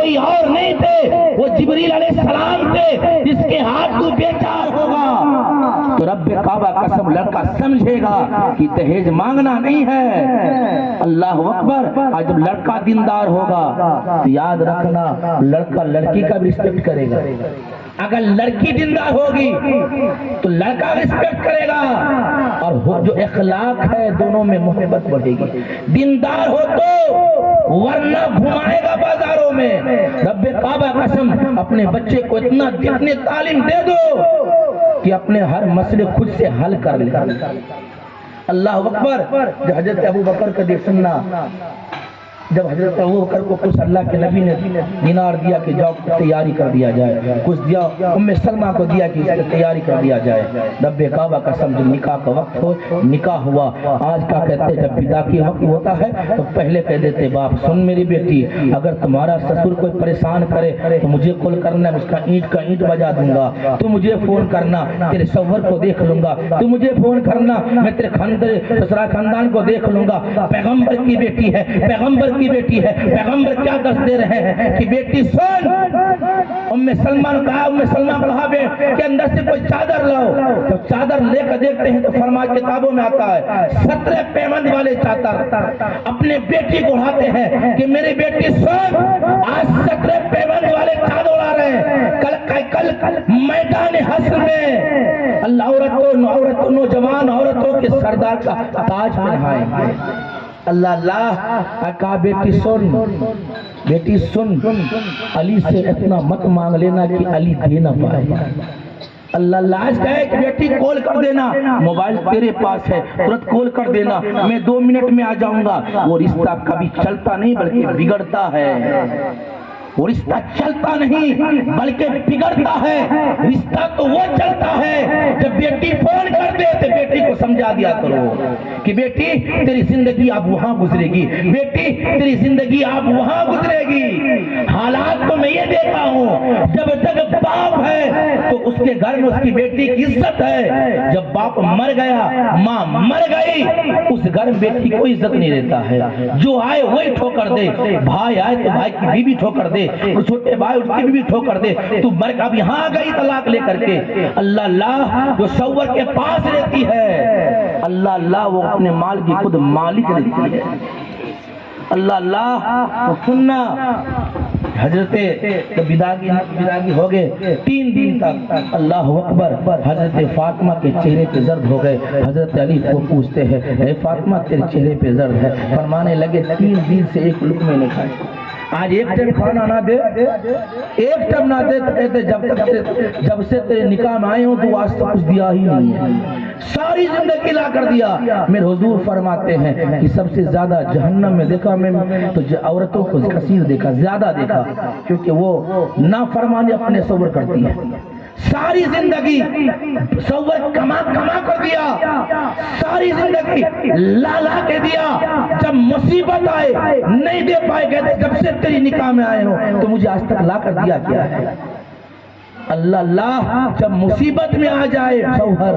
کوئی اور نہیں تھے، وہ جبریل علیہ السلام تھے جس کے ہاتھ تو بیچار ہوگا تو رب کعبہ قسم لڑکا سمجھے گا کہ دہیج مانگنا نہیں ہے۔ اللہ اکبر۔ آج جب لڑکا دیندار ہوگا تو یاد رکھنا لڑکا لڑکی کا بھی رسپیکٹ کرے گا، اگر لڑکی دیندار ہوگی تو لڑکا رسپیکٹ کرے گا، اور جو اخلاق ہے دونوں میں محبت بڑھے گی۔ دیندار ہو تو ورنہ گھمائے گا بازاروں میں۔ رب کعبہ قسم اپنے بچے کو اتنی تعلیم دے دو کہ اپنے ہر مسئلے خود سے حل کر لے۔ اللہ اکبر۔ جب حضرت ابو بکر کا دیکھ سننا، جب حضرت ابو بکر کو کچھ اللہ کے نبی نے دینار دیا کہ جاؤ تیاری کر دیا جائے، کچھ دیا ام سلمہ کو دیا کہ اس کی تیاری کر دیا جائے۔ رب کعبہ قسم جب نکاح کا وقت ہو، نکاح ہوا، آج کیا کہتے جب بدا کی وقت ہوتا ہے تو پہلے کہہ دیتے باپ سن میری بیٹی، اگر تمہارا سسر کوئی پریشان کرے تو مجھے کال کرنا، اس کا اینٹ بجا دوں گا، تو مجھے فون کرنا، تیرے شوہر کو دیکھ لوں گا، تو مجھے فون کرنا، میں تیرے سسرا خاندان کو دیکھ لوں گا۔ پیغمبر کی بیٹی ہے، پیغمبر کی بیٹی ہے، پیغمبر کیا درس دے رہے ہیں کہ بیٹی سن۔ ام سلمہ نے کہا، ام سلمہ کو کہا کہ اندر سے کوئی چادر لاؤ، تو چادر لے کر دیکھتے ہیں تو فرمایا کتابوں میں آتا ہے 17 پیوند والے چادر اپنے بیٹی کو اڑاتے ہیں کہ میری بیٹی سن، آج 17 پیوند والے چادر اڑا رہے ہیں، کل میدان حشر میں اللہ نوجوان عورتوں کے سردار کا تاج پہنائیں گے۔ اللہ اللہ کہا بیٹی سن، بیٹی سن، علی سے اتنا مت مانگ لینا کہ علی دے نہ پائے۔ اللہ اللہ آج کہے کہ بیٹی کال کر دینا، موبائل تیرے پاس ہے، ترنت کال کر دینا، میں 2 منٹ میں آ جاؤں گا۔ وہ رشتہ کبھی چلتا نہیں بلکہ بگڑتا ہے، وہ رشتہ چلتا نہیں بلکہ بگڑتا ہے۔ رشتہ تو وہ چلتا ہے جب بیٹی فون کر دے تو بیٹی کو سمجھا دیا کرو کہ بیٹی تیری زندگی اب وہاں گزرے گی، بیٹی تیری زندگی اب وہاں گزرے گی۔ حالات تو میں یہ دیکھا ہوں، جب تک باپ ہے تو اس کے گھر میں اس کی بیٹی کی عزت ہے، جب باپ مر گیا، ماں مر گئی، اس گھر میں بیٹی کوئی عزت نہیں دیتا ہے، جو آئے وہی ٹھوکر دے، بھائی آئے تو بھائی کی بیوی ٹھوکر دے، چھوٹے بھائی اس کی بھی ٹھوکر دے، تو مرک اب یہاں گئی طلاق لے کر کے۔ اللہ اللہ جو شوہر کے پاس رہتی ہے، اللہ اللہ وہ اپنے مال کی خود مالک رہتی ہے۔ اللہ اللہ تو سننا، حضرت بداگی ہو گئے 3 دن تک، اللہ اکبر، حضرت فاطمہ کے چہرے پہ زرد ہو گئے۔ حضرت علی کو پوچھتے ہیں اے فاطمہ تیرے چہرے پہ زرد ہے؟ فرمانے لگے 3 دن سے ایک لقمے نہیں کھائے، آج ایک ٹائم کھانا نہ دے، ایک ٹائم نہ دے تو کہتے جب سے تیرے نکاح میں آئے ہوں تو آج تک کچھ دیا ہی نہیں ہے، ساری زندگی لا کر دیا۔ میرے حضور فرماتے ہیں کہ سب سے زیادہ جہنم میں دیکھا میں تو عورتوں کو کثیر دیکھا، زیادہ دیکھا، کیونکہ وہ نافرمانی اپنے صبر کرتی ہے۔ ساری زندگی شوہر کما کر دیا، ساری زندگی لا کے دیا، جب مصیبت آئے نہیں دے پائے، کہتے جب سے تیری نکاح میں آئے ہو تو مجھے آج تک لا کر دیا کیا ہے۔ اللہ اللہ جب مصیبت میں آ جائے شوہر،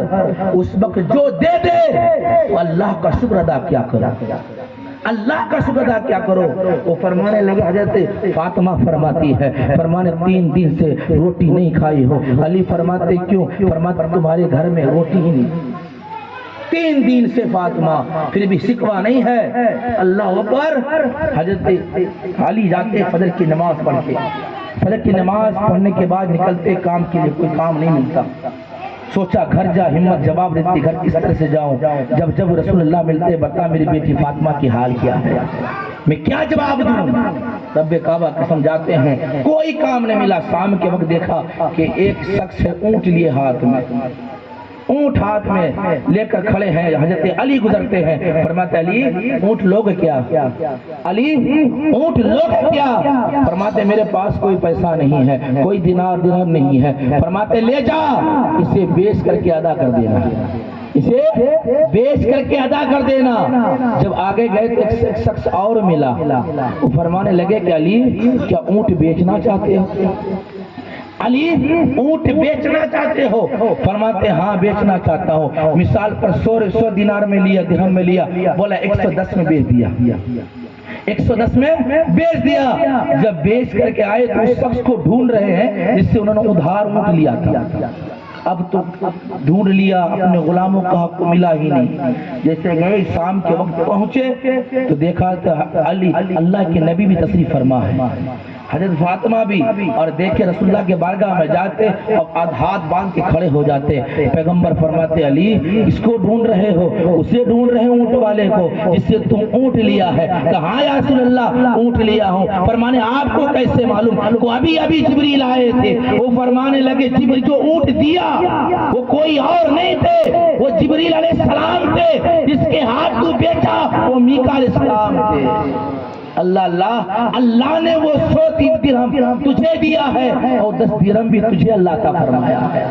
اس وقت جو دے دے تو اللہ کا شکر ادا کیا کرو، اللہ کا شکر ادا کیا کرو۔ وہ فرمانے لگے، حضرت فاطمہ فرماتی ہے، فرمانے 3 دن سے روٹی نہیں کھائی ہو۔ علی فرماتے کیوں؟ فرماتے تمہارے گھر میں روٹی ہی نہیں۔ 3 دن سے فاطمہ، پھر بھی شکوہ نہیں ہے۔ اللہ اکبر۔ حضرت علی جاتے فجر کی نماز پڑھ کے، فجر کی نماز پڑھنے کے بعد نکلتے، کام کے لیے کوئی کام نہیں ملتا، سوچا گھر جا، ہمت جواب دیتی گھر کس طرح سے جاؤں۔ جب رسول اللہ ملتے، بتا میری بیٹی فاطمہ کی حال کیا ہے، میں کیا جواب دوں؟ رب کعبہ قسم جاتے ہیں، کوئی کام نہیں ملا۔ شام کے وقت دیکھا کہ ایک شخص اونٹ لیے ہاتھ میں، اونٹ ہاتھ میں لے کر کھڑے ہیں، حضرت علی گزرتے ہیں، فرماتے علی اونٹ لوگ کیا؟ علی اونٹ لوگ کیا؟ فرماتے میرے پاس کوئی پیسہ نہیں ہے، کوئی دینار درہم نہیں ہے۔ فرماتے لے جا، اسے بیچ کر کے ادا کر دینا، اسے بیچ کر کے ادا کر دینا۔ جب آگے گئے تو ایک شخص اور ملا، وہ فرمانے لگے کہ علی کیا اونٹ بیچنا چاہتے ہو؟ علی اونٹ بیچنا چاہتے ہو؟ فرماتے ہاں بیچنا چاہتا ہوں۔ مثال پر 100 دینار میں لیا، درہم میں لیا، بولا 110 میں بیچ دیا، 110 میں بیچ دیا. جب بیچ کر کے آئے تو اس شخص کو ڈھونڈ رہے ہیں جس سے انہوں نے ادھار اونٹ لیا تھا. اب تو ڈھونڈ لیا, اپنے غلاموں کا حق ملا ہی نہیں. جیسے گئے شام کے وقت پہنچے تو دیکھا کہ علی اللہ کے نبی بھی تشریف فرما ہے, حضرت فاطمہ بھی, اور دیکھے رسول اللہ کے بارگاہ میں جاتے اور ہاتھ باندھ کے کھڑے ہو جاتے. پیغمبر فرماتے علی اس کو ڈھونڈ رہے ہو, اسے ڈھونڈ رہے اونٹ والے کو جس سے تم اونٹ لیا ہے. کہا یا رسول اللہ اونٹ لیا ہوں. فرمانے آپ کو کیسے معلوم؟ کو ابھی جبریل آئے تھے, وہ فرمانے لگے جبریل جو اونٹ دیا وہ کوئی اور نہیں تھے, وہ جبریل علیہ السلام تھے. جس کے ہاتھ تو بیچا وہ میکا علیہ السلام تھے. اللہ نے وہ 100 درہم تجھے دیا ہے اور 10 درہم بھی تجھے اللہ کا فرمایا ہے.